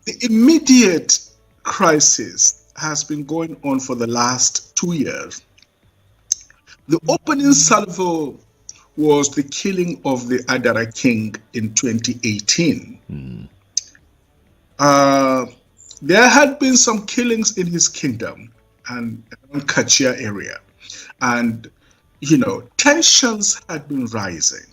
The immediate crisis has been going on for the last 2 years. The opening salvo was the killing of the Adara King in 2018. There had been some killings in his kingdom and around Kachia area. And, tensions had been rising.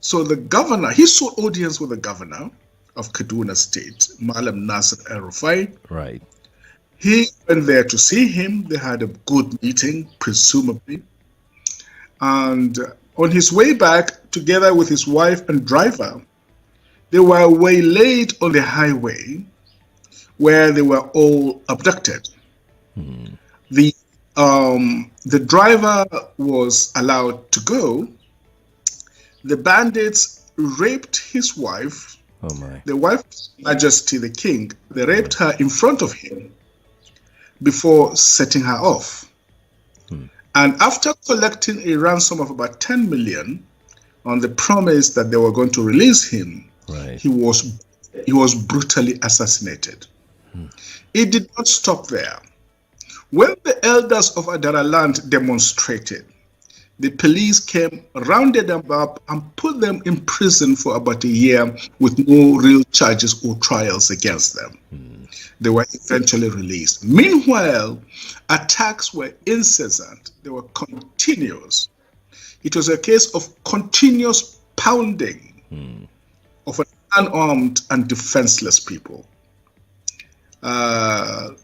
So the governor, he sought audience with the governor of Kaduna State, Malam Nasir El-Rufai. Right. He went there to see him. They had a good meeting, presumably. And on his way back, together with his wife and driver, they were waylaid on the highway where they were all abducted. The driver was allowed to go. The bandits raped his wife. Oh my. The wife's Majesty the King, they raped her in front of him before setting her off. And after collecting a ransom of about 10 million on the promise that they were going to release him, right, he was brutally assassinated. It did not stop there. When the elders of Adara land demonstrated, the police came, rounded them up, and put them in prison for about a year with no real charges or trials against them. They were eventually released. Meanwhile, attacks were incessant. They were continuous. It was a case of continuous pounding of an unarmed and defenseless people. And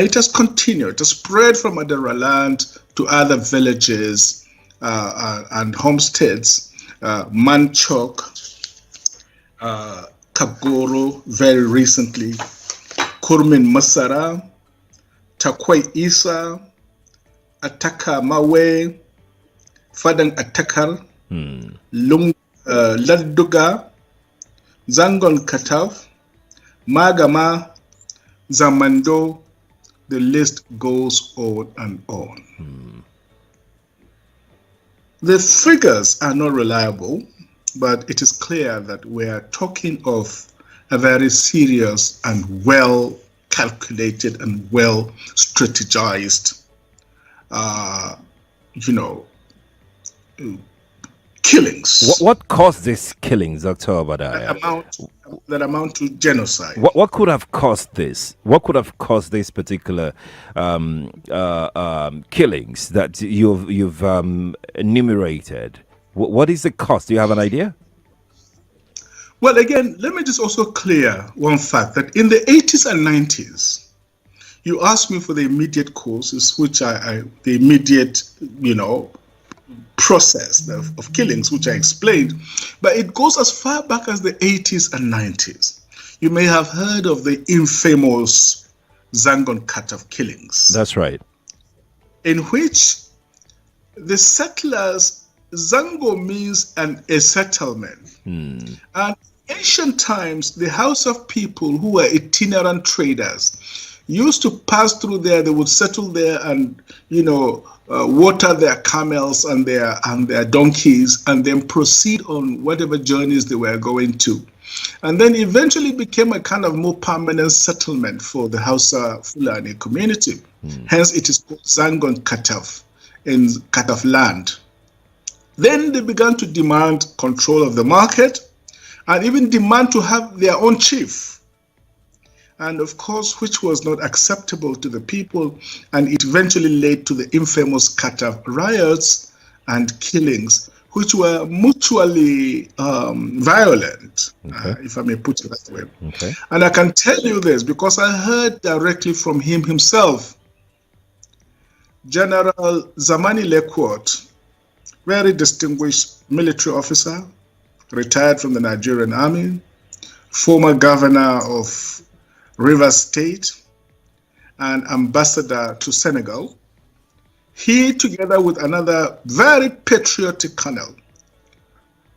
it has continued. It has spread from Adara land to other villages and homesteads, Manchok, Kagoro, very recently, Kurmin Masara, Takwai Isa, Ataka Mawe, Fadang Atakar, Laduga, Zangon Katav, Magama, Zamando, the list goes on and on. The figures are not reliable, but it is clear that we are talking of a very serious and well calculated and well strategized, killings. What caused these killings, Dr. Obadiah? That amount to genocide. What could have caused this? What could have caused these particular killings that you've enumerated? What is the cause? Do you have an idea? Well, again, let me just also clear one fact that in the 80s and 90s, you asked me for the immediate causes, which the immediate, process of killings, which I explained, but it goes as far back as the 80s and 90s. You may have heard of the infamous Zangon Kataf killings. That's right. In which the settlers, Zango means a settlement. And in ancient times, the house of people who were itinerant traders used to pass through there. They would settle there and, water their camels and their donkeys, and then proceed on whatever journeys they were going to. And then eventually became a kind of more permanent settlement for the Hausa Fulani community. Hence it is called Zangon Kataf, in Kataf land. Then they began to demand control of the market and even demand to have their own chief. And of course, which was not acceptable to the people, and it eventually led to the infamous Kataf riots and killings, which were mutually violent, if I may put it that way. Okay. And I can tell you this because I heard directly from him himself. General Zamani Lekwot, very distinguished military officer, retired from the Nigerian army, former governor of Rivers State, and ambassador to Senegal. He, together with another very patriotic colonel,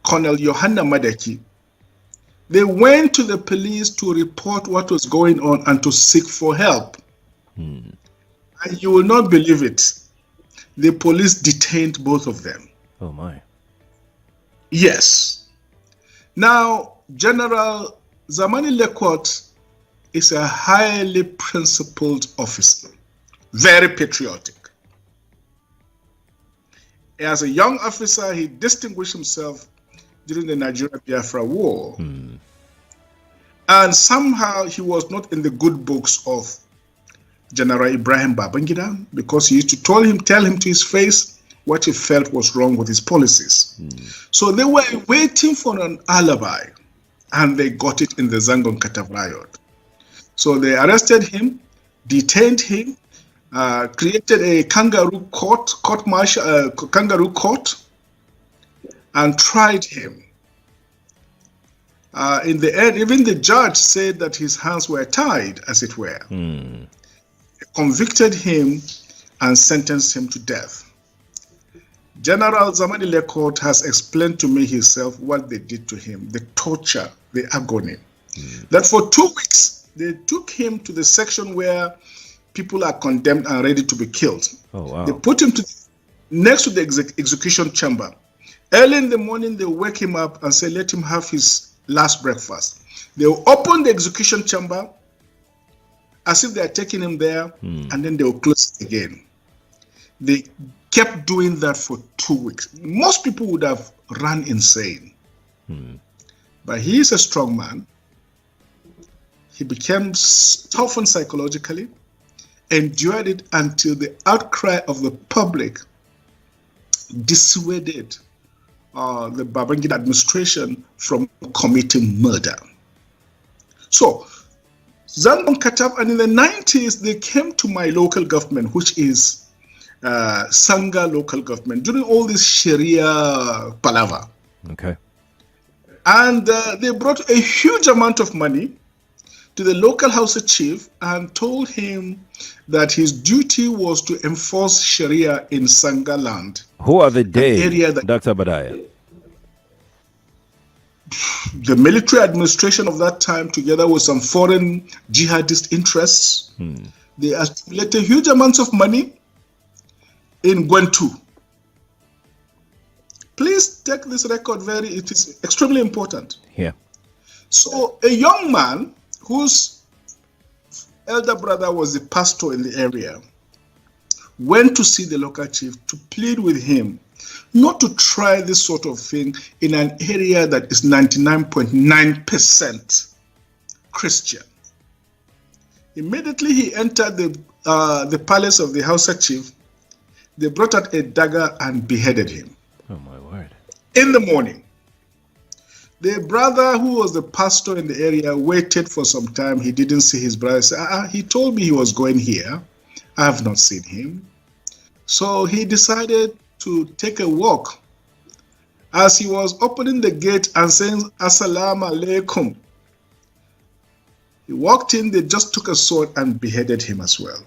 Colonel Yohanna Madeki, they went to the police to report what was going on and to seek for help. And you will not believe it. The police detained both of them. Oh my. Yes. Now, General Zamani Lekwot is a highly principled officer, very patriotic. As a young officer, he distinguished himself during the Nigerian Biafra War. And somehow he was not in the good books of General Ibrahim Babangida, because he used to tell him to his face what he felt was wrong with his policies. So they were waiting for an alibi, and they got it in the Zangon Katav riot. So they arrested him, detained him, created a kangaroo court, kangaroo court, and tried him. In the end, even the judge said that his hands were tied, as it were. Convicted him and sentenced him to death. General Zamani Lekot has explained to me himself what they did to him, the torture, the agony. That for 2 weeks, they took him to the section where people are condemned and ready to be killed. Oh, wow. They put him next to the execution chamber. Early in the morning, they wake him up and say, let him have his last breakfast. They will open the execution chamber as if they are taking him there, and then they will close it again. They kept doing that for 2 weeks. Most people would have run insane. But he is a strong man. He became toughened psychologically, endured it until the outcry of the public dissuaded the Babangida administration from committing murder. So, Zangon Katab, and in the 90s, they came to my local government, which is Sanga local government, during all this Sharia palaver. Okay. And they brought a huge amount of money to the local Hausa chief and told him that his duty was to enforce Sharia in Sanga land. Who are the they, area that Dr. Badaya? The military administration of that time, together with some foreign jihadist interests, they accumulated huge amounts of money in Gwentu. Please take this record it is extremely important. Yeah. So a young man whose elder brother was the pastor in the area went to see the local chief to plead with him not to try this sort of thing in an area that is 99.9% Christian. Immediately he entered the palace of the Hausa chief. They brought out a dagger and beheaded him. Oh my word. In the morning. The brother who was the pastor in the area waited for some time. He didn't see his brother. He said, he told me he was going here. I have not seen him. So he decided to take a walk. As he was opening the gate and saying, Assalamu alaikum, he walked in, they just took a sword and beheaded him as well.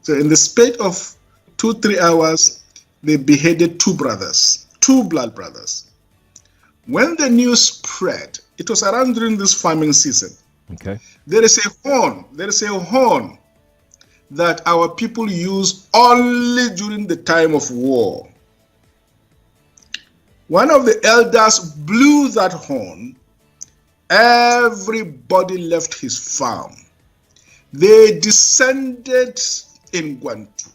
So in the space of 2-3 hours, they beheaded two brothers, two blood brothers. When the news spread, it was around during this farming season. Okay. There is a horn that our people use only during the time of war. One of the elders blew that horn. Everybody left his farm. They descended in Gwantu.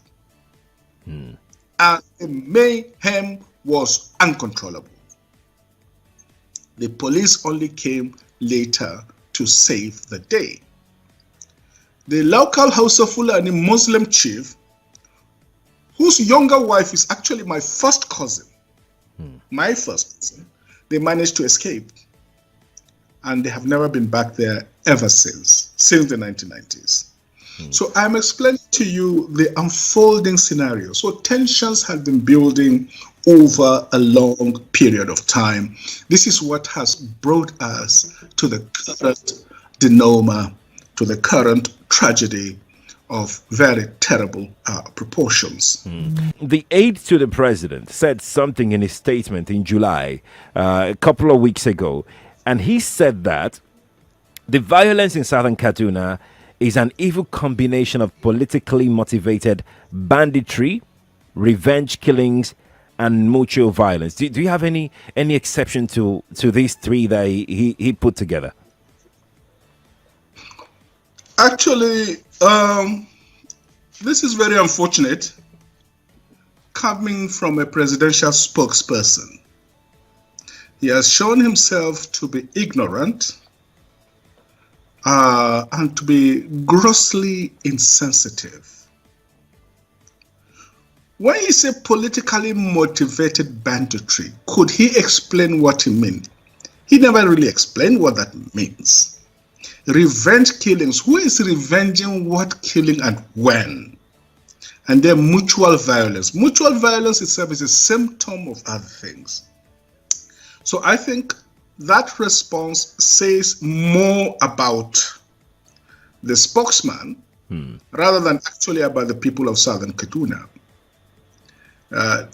And the mayhem was uncontrollable. The police only came later to save the day. The local Hausa Fulani Muslim chief, whose younger wife is actually my first cousin, my first cousin, they managed to escape. And they have never been back there ever since the 1990s. So I'm explaining to you the unfolding scenario. So tensions have been building over a long period of time. This is what has brought us to the current denouement, to the current tragedy of very terrible proportions. The aide to the president said something in his statement in July, a couple of weeks ago, and he said that the violence in southern Kaduna is an evil combination of politically motivated banditry, revenge killings, and mutual violence. Do you have any exception to these three that he put together? Actually, this is very unfortunate coming from a presidential spokesperson. He has shown himself to be ignorant and to be grossly insensitive. When he said politically motivated banditry, could he explain what he meant? He never really explained what that means. Revenge killings, who is revenging what killing and when? And then mutual violence. Mutual violence itself is a symptom of other things. So I think that response says more about the spokesman rather than actually about the people of Southern Kaduna.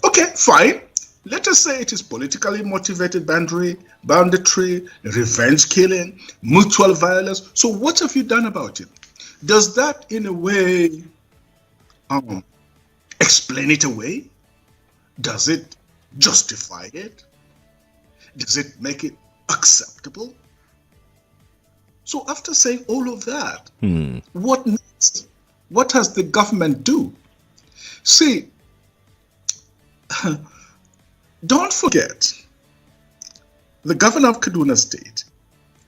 Okay, fine. Let us say it is politically motivated banditry, revenge killing, mutual violence. So what have you done about it? Does that in a way explain it away? Does it justify it? Does it make it acceptable? So after saying all of that, what next? What has the government do? See, don't forget, the governor of Kaduna State,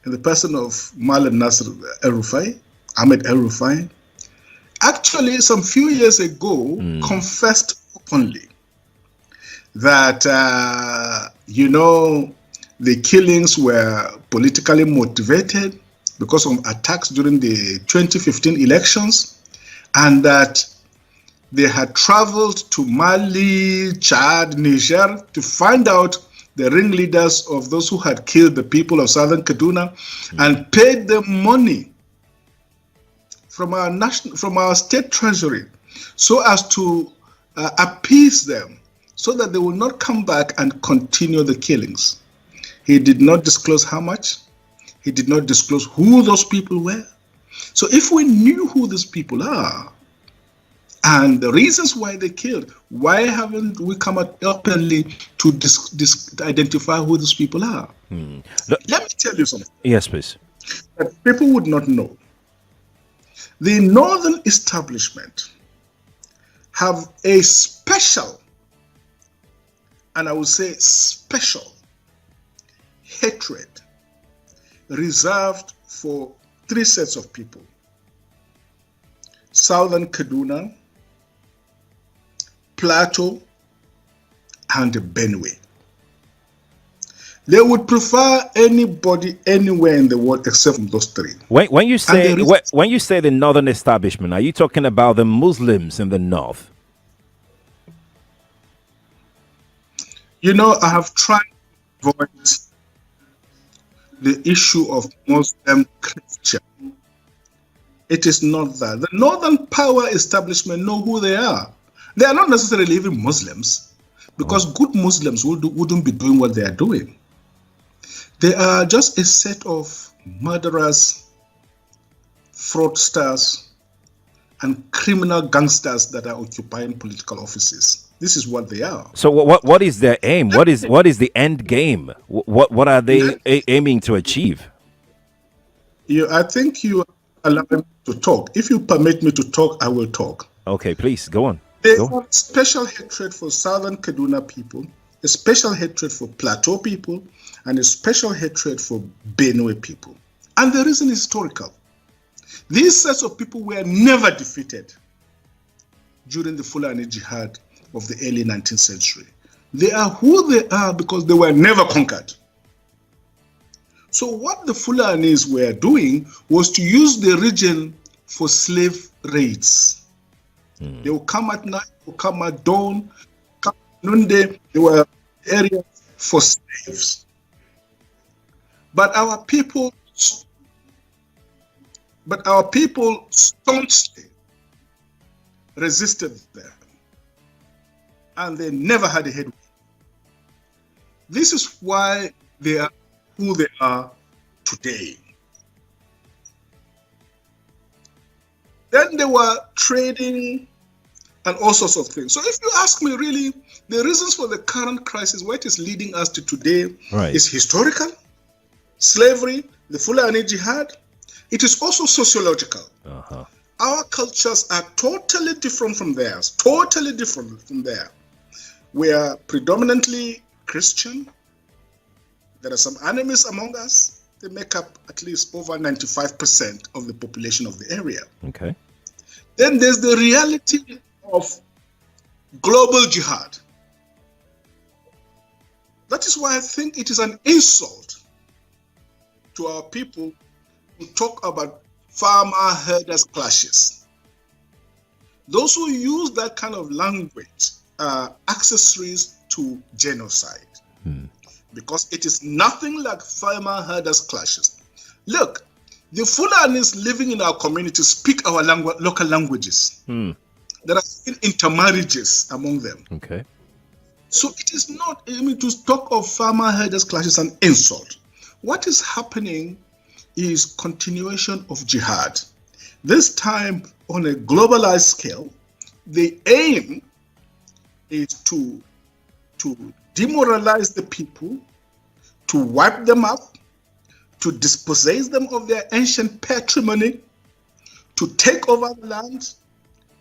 in the person of Malam Nasir El-Rufai, Ahmed El-Rufai, actually some few years ago confessed openly that, the killings were politically motivated because of attacks during the 2015 elections, and that they had traveled to Mali, Chad, Niger to find out the ringleaders of those who had killed the people of Southern Kaduna and paid them money from our state treasury so as to appease them so that they will not come back and continue the killings. He did not disclose how much. He did not disclose who those people were. So if we knew who these people are and the reasons why they killed, why haven't we come out openly to identify who these people are? Let me tell you something. Yes, please. That people would not know. The northern establishment have a special, and I would say special, hatred reserved for three sets of people: Southern Kaduna, Plateau, and Benue. They would prefer anybody anywhere in the world except from those three. When you say the northern establishment, are you talking about the Muslims in the north? I have tried to avoid the issue of Muslim Christian. It is not that. The northern power establishment know who they are. They are not necessarily even Muslims, because good Muslims wouldn't be doing what they are doing. They are just a set of murderers, fraudsters, and criminal gangsters that are occupying political offices. This is what they are. So what is their aim? What is the end game? What are they aiming to achieve? I think you allow me to talk. If you permit me to talk, I will talk. Okay, please go on. They have special hatred for Southern Kaduna people, a special hatred for Plateau people, and a special hatred for Benue people. And the reason is historical. These sets of people were never defeated during the Fulani jihad of the early 19th century. They are who they are because they were never conquered. So what the Fulanis were doing was to use the region for slave raids. They will come at night, they will come at dawn, come at noonday. They were areas for slaves. But our people staunchly resisted them, and they never had a headway. This is why they are who they are today. Then they were trading and all sorts of things. So if you ask me, really, the reasons for the current crisis, where it is leading us to today, is historical, slavery, the Fulani jihad, It is also sociological. Our cultures are totally different from theirs. Totally different from there. We are predominantly Christian. There are some enemies among us. They make up at least over 95% of the population of the area. Okay. Then there's the reality of global jihad. That is why I think it is an insult to our people who talk about farmer-herders clashes. Those who use that kind of language are accessories to genocide. Because it is nothing like farmer-herders clashes. Look, the Fulanis living in our community speak our local languages. There are intermarriages among them. Okay. So it is not, I mean, to talk of farmer-herders clashes an insult. What is happening is continuation of jihad. This time on a globalized scale. The aim is to demoralize the people, to wipe them up, to dispossess them of their ancient patrimony, to take over the land,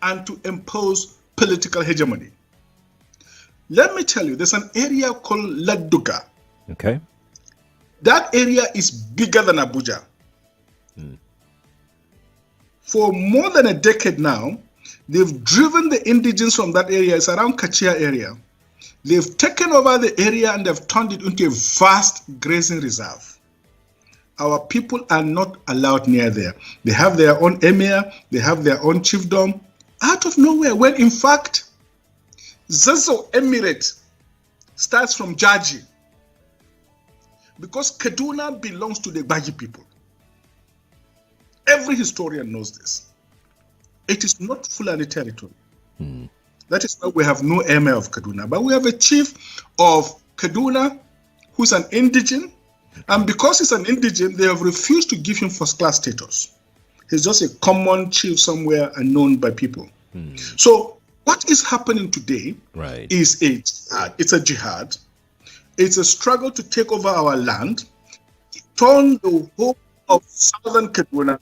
and to impose political hegemony. Let me tell you, there's an area called Ladoga. Okay. That area is bigger than Abuja. For more than a decade now, they've driven the indigenes from that area. It's around Kachia area. They've taken over the area and they've turned it into a vast grazing reserve. Our people are not allowed near there. They have their own emir, they have their own chiefdom, out of nowhere, when in fact, Zazo Emirate starts from Jaji, because Kaduna belongs to the Baji people. Every historian knows this. It is not Fulani territory. That is why we have no emir of Kaduna, but we have a chief of Kaduna who's an indigene, and because he's an indigene, they have refused to give him first-class status. He's just a common chief somewhere unknown by people. So what is happening today is a jihad. It's a jihad. It's a struggle to take over our land, turn the whole of southern Kaduna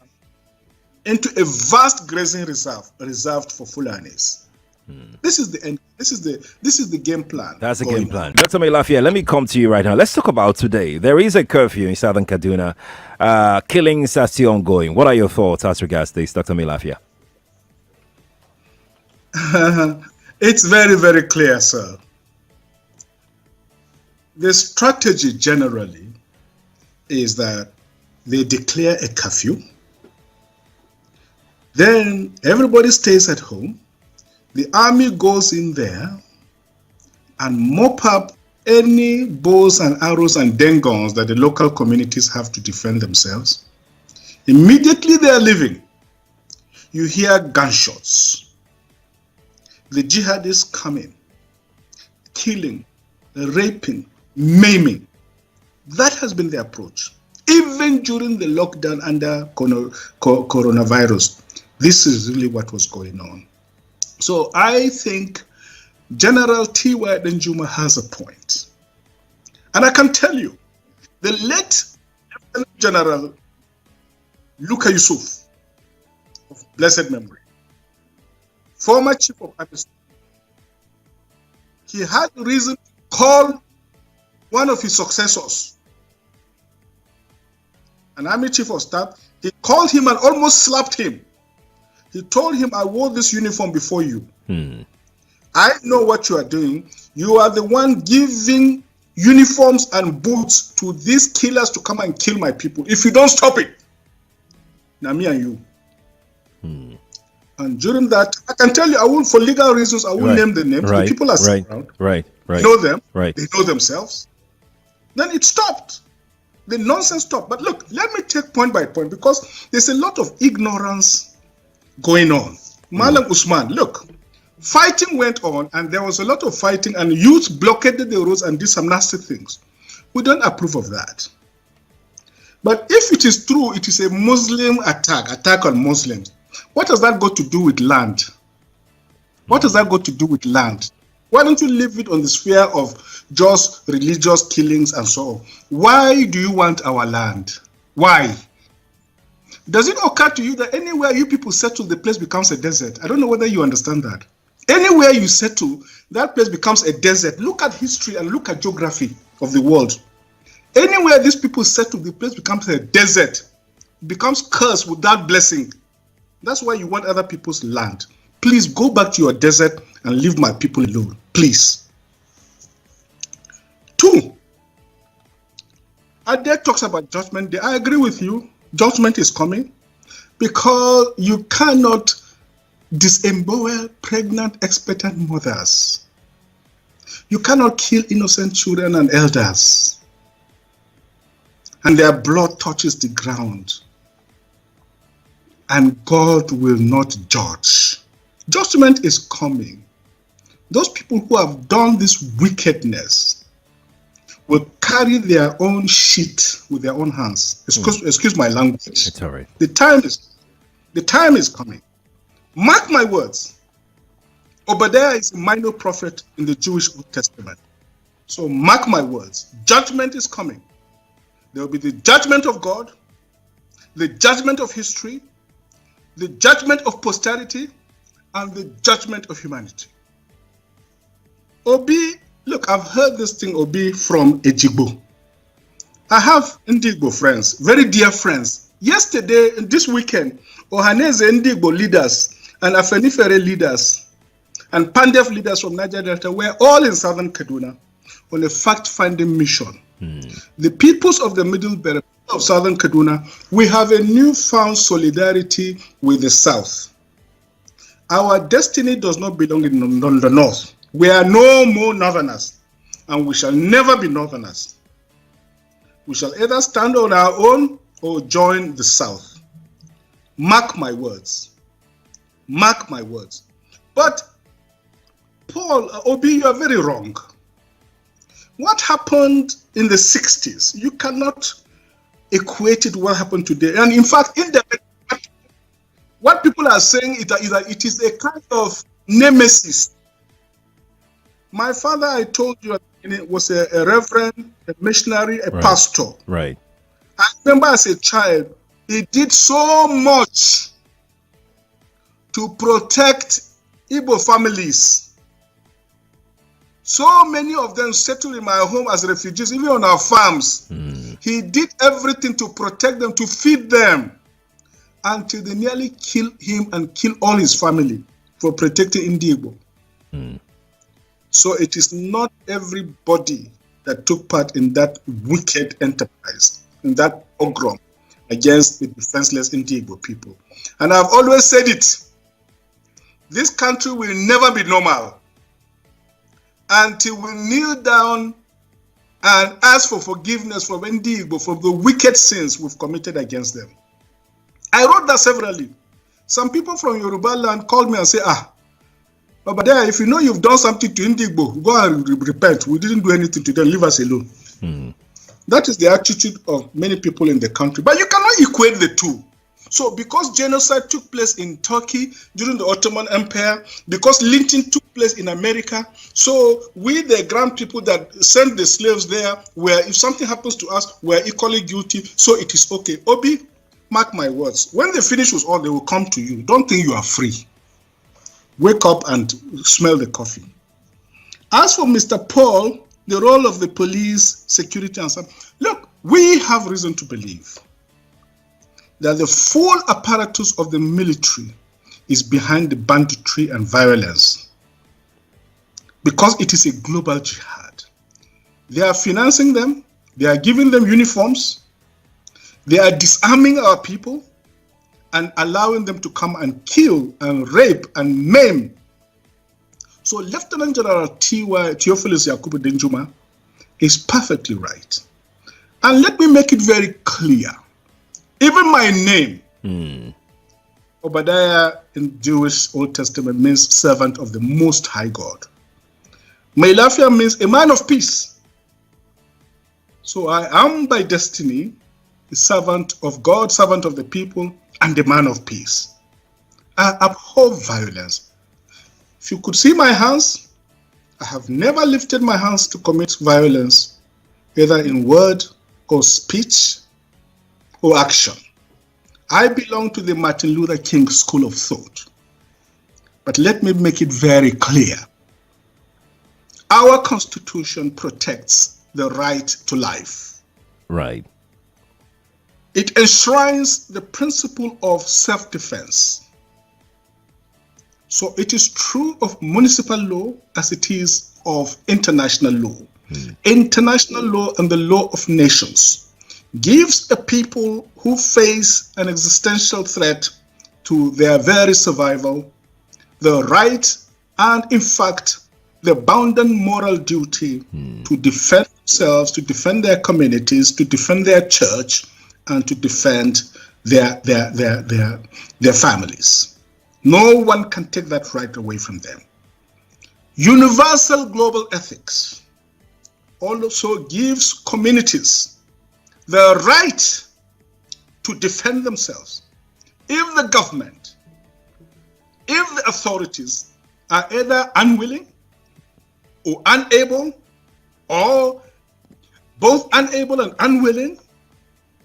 into a vast grazing reserve reserved for Fulanis. This is the end. This is the game plan. That's the game plan. Dr. Melafia, let me come to you right now. Let's talk about today. There is a curfew in southern Kaduna. Killings are still ongoing. What are your thoughts as regards this, Dr. Melafia? It's very, very clear, sir. The strategy generally is that they declare a curfew. Then everybody stays at home. The army goes in there and mop up any bows and arrows and dengons that the local communities have to defend themselves. Immediately they are leaving, you hear gunshots. The jihadists coming, killing, raping, maiming. That has been the approach. Even during the lockdown under coronavirus, this is really what was going on. So I think General T.Y. Danjuma has a point. And I can tell you, the late General Luka Yusuf, of blessed memory, former chief of army staff, he had reason to call one of his successors, an army chief of staff. He called him and almost slapped him. He told him, I wore this uniform before you. I know what you are doing. You are the one giving uniforms and boots to these killers to come and kill my people. If you don't stop it, now me and you. And during that, I can tell you, I will, for legal reasons, I will name the names. The people are sitting around. They know them. They know themselves. Then it stopped. The nonsense stopped. But look, let me take point by point, because there's a lot of ignorance going on. Malam Usman, look, fighting went on, and there was a lot of fighting, and youth blockaded the roads and did some nasty things. We don't approve of that. But if it is true, it is a Muslim attack on Muslims. What has that got to do with land? What has that got to do with land? Why don't you leave it on the sphere of just religious killings and so on? Why do you want our land? Why? Does it occur to you that anywhere you people settle, the place becomes a desert? I don't know whether you understand that. Anywhere you settle, that place becomes a desert. Look at history and look at geography of the world. Anywhere these people settle, the place becomes a desert. It becomes cursed without blessing. That's why you want other people's land. Please go back to your desert and leave my people alone. Please. 2. Ade talks about judgment day. I agree with you. Judgment is coming because you cannot disembowel pregnant, expectant mothers. You cannot kill innocent children and elders, and their blood touches the ground, and God will not judge. Judgment is coming. Those people who have done this wickedness will carry their own shit with their own hands. Excuse my language. It's all right. The time is coming. Mark my words. Obadiah is a minor prophet in the Jewish Old Testament. So mark my words. Judgment is coming. There will be the judgment of God, the judgment of history, the judgment of posterity, and the judgment of humanity. Obi, look, I've heard this thing, Obi, from Igbo. I have Igbo friends, very dear friends. Yesterday, this weekend, Ohaneze Igbo leaders and Afenifere leaders and Pandef leaders from Niger Delta were all in southern Kaduna on a fact-finding mission. The peoples of the Middle Belt of southern Kaduna, we have a newfound solidarity with the South. Our destiny does not belong in the North. We are no more Northerners, and we shall never be Northerners. We shall either stand on our own or join the South. Mark my words. Mark my words. But, Paul, Obi, you are very wrong. What happened in the 60s, you cannot equate it to what happened today. And in fact, what people are saying is that it is a kind of nemesis. My father, I told you, was a reverend, a missionary, a pastor. Right. I remember as a child, he did so much to protect Igbo families. So many of them settled in my home as refugees, even on our farms. He did everything to protect them, to feed them, until they nearly killed him and killed all his family for protecting Igbo. So it is not everybody that took part in that wicked enterprise, in that pogrom against the defenseless Igbo people. And I've always said it, this country will never be normal until we kneel down and ask for forgiveness from Igbo for the wicked sins we've committed against them. I wrote that severally. Some people from Yoruba land called me and said, but there, if you know you've done something to Igbo, go and repent. We didn't do anything to them. Leave us alone. That is the attitude of many people in the country. But you cannot equate the two. So because genocide took place in Turkey during the Ottoman Empire, because lynching took place in America, so we, the grand people that sent the slaves there, where if something happens to us, we're equally guilty, so it is okay. Obi, mark my words. When they finish with all, they will come to you. Don't think you are free. Wake up and smell the coffee. As for Mr. Paul, the role of the police, security, and stuff, look, we have reason to believe that the full apparatus of the military is behind the banditry and violence, because it is a global jihad. They are financing them, they are giving them uniforms, they are disarming our people and allowing them to come and kill and rape and maim. So Lieutenant General Theophilus Yakubu Denjuma is perfectly right. And let me make it very clear. Even my name, Obadiah in Jewish Old Testament means servant of the Most High God. Meilafia means a man of peace. So I am by destiny a servant of God, servant of the people, and a man of peace. I abhor violence. If you could see my hands, I have never lifted my hands to commit violence, either in word or speech or action. I belong to the Martin Luther King school of thought. But let me make it very clear. Our Constitution protects the right to life. Right. It enshrines the principle of self-defense. So it is true of municipal law as it is of international law. International law and the law of nations gives a people who face an existential threat to their very survival the right and, in fact, the bounden moral duty to defend themselves, to defend their communities, to defend their church, and to defend their families. No one can take that right away from them. Universal global ethics also gives communities the right to defend themselves if the government, if the authorities are either unwilling or unable, or both unable and unwilling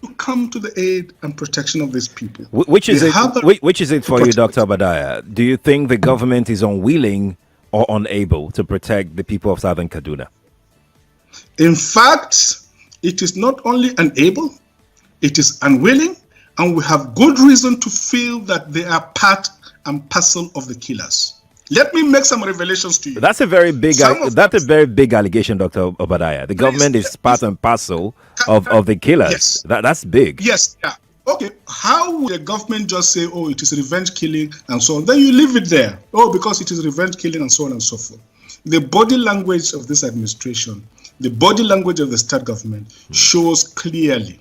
to come to the aid and protection of these people. Which is it for you, Dr. Obadiah? Do you think the government is unwilling or unable to protect the people of Southern Kaduna? In fact, it is not only unable, it is unwilling, and we have good reason to feel that they are part and parcel of the killers. Let me make some revelations to you. That's a very big allegation, Dr. Obadiah. The government is part and parcel of the killers. Yes. That's big. Yes. Yeah. Okay. How would the government just say, oh, it is revenge killing and so on? Then you leave it there. Oh, because it is revenge killing and so on and so forth. The body language of this administration, the body language of the state government shows clearly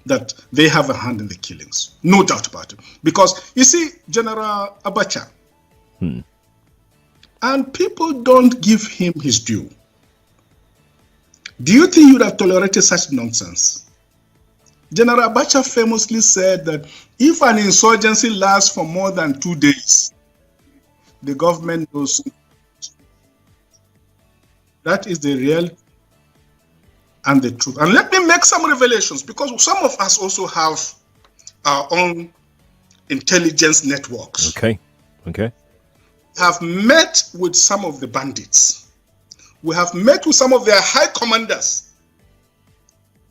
that they have a hand in the killings. No doubt about it. Because, you see, General Abacha, and people don't give him his due. Do you think you would have tolerated such nonsense? General Abacha famously said that if an insurgency lasts for more than 2 days, the government knows. That is the real and the truth. And let me make some revelations, because some of us also have our own intelligence networks. Okay. Have met with some of the bandits. We have met with some of their high commanders.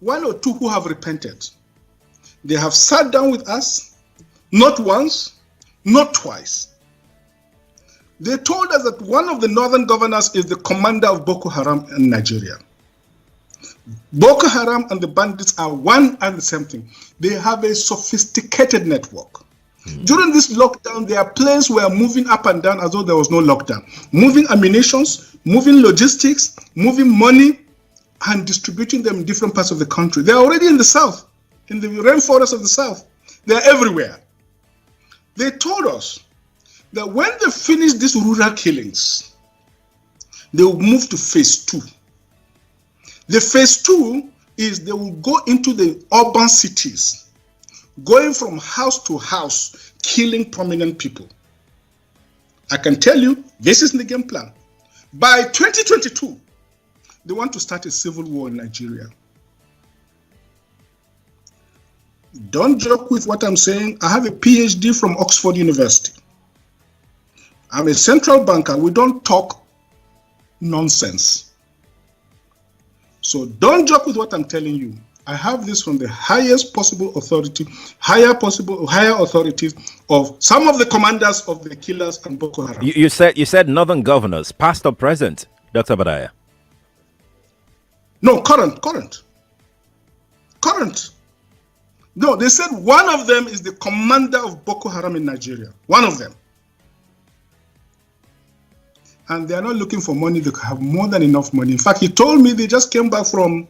1 or 2 who have repented. They have sat down with us, not once, not twice. They told us that one of the northern governors is the commander of Boko Haram in Nigeria. Boko Haram and the bandits are one and the same thing. They have a sophisticated network. During this lockdown, their planes were moving up and down as though there was no lockdown. Moving ammunitions, moving logistics, moving money, and distributing them in different parts of the country. They're already in the south, in the rainforest of the south. They're everywhere. They told us that when they finish these rural killings, they will move to phase 2. The phase 2 is they will go into the urban cities, going from house to house, killing prominent people. I can tell you, this is the game plan. By 2022, they want to start a civil war in Nigeria. Don't joke with what I'm saying. I have a PhD from Oxford University. I'm a central banker. We don't talk nonsense. So don't joke with what I'm telling you. I have this from the highest possible authority, higher authorities of some of the commanders of the killers and Boko Haram. You said northern governors, past or present, Dr. Badaya? No, current. No, they said one of them is the commander of Boko Haram in Nigeria. One of them. And they are not looking for money. They have more than enough money. In fact, he told me they just came back from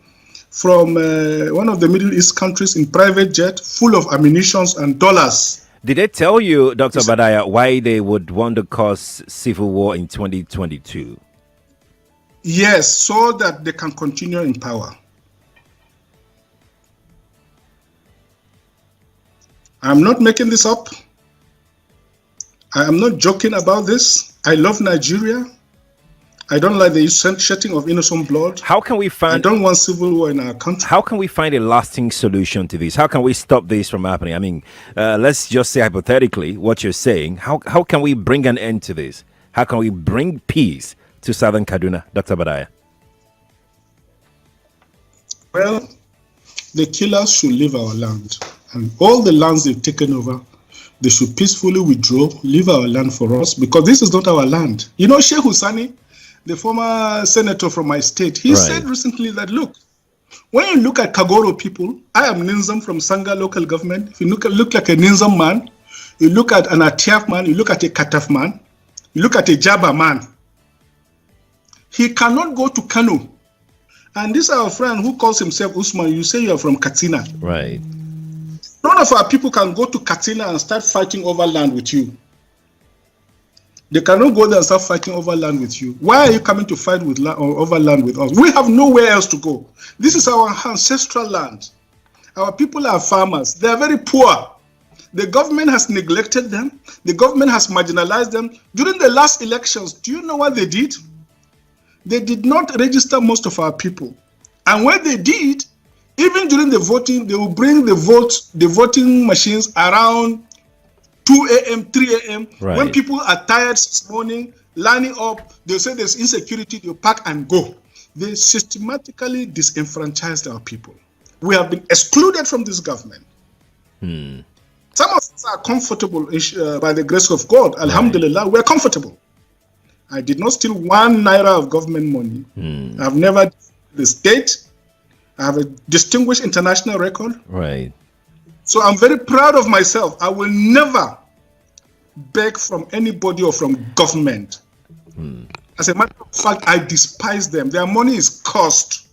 one of the Middle East countries in private jet, full of ammunition and dollars. Did they tell you, Dr. Badaya, why they would want to cause civil war in 2022? Yes, so that they can continue in power. I'm not making this up. I am not joking about this. I love Nigeria. I don't like the shedding of innocent blood. How can we find? I don't want civil war in our country. How can we find a lasting solution to this? How can we stop this from happening? I mean, let's just say hypothetically what you're saying. How can we bring an end to this? How can we bring peace to Southern Kaduna, Dr. Badaya? Well, the killers should leave our land, and all the lands they've taken over, they should peacefully withdraw, leave our land for us, because this is not our land. You know, Sheikh Husani, the former senator from my state, he said recently that, look, when you look at Kagoro people, I am Ninzam from Sanga local government. If you look like a Ninzam man, you look at an Atiaf man, you look at a Kataf man, you look at a Jaba man, he cannot go to Kanu. And this is our friend who calls himself Usman. You say you are from Katsina. Right. None of our people can go to Katsina and start fighting over land with you. They cannot go there and start fighting over land with you. Why are you coming to fight with over land with us? We have nowhere else to go. This is our ancestral land. Our people are farmers. They are very poor. The government has neglected them. The government has marginalized them. During the last elections, do you know what they did? They did not register most of our people. And when they did, even during the voting, they will bring the voting machines around 2 a.m., 3 a.m. Right. When people are tired this morning, lining up, they'll say there's insecurity, they'll pack and go. They systematically disenfranchised our people. We have been excluded from this government. Some of us are comfortable by the grace of God. Alhamdulillah, we're comfortable. I did not steal 1 naira of government money. I've never the state. I have a distinguished international record. Right. So I'm very proud of myself. I will never beg from anybody or from government. As a matter of fact, I despise them. Their money is cost.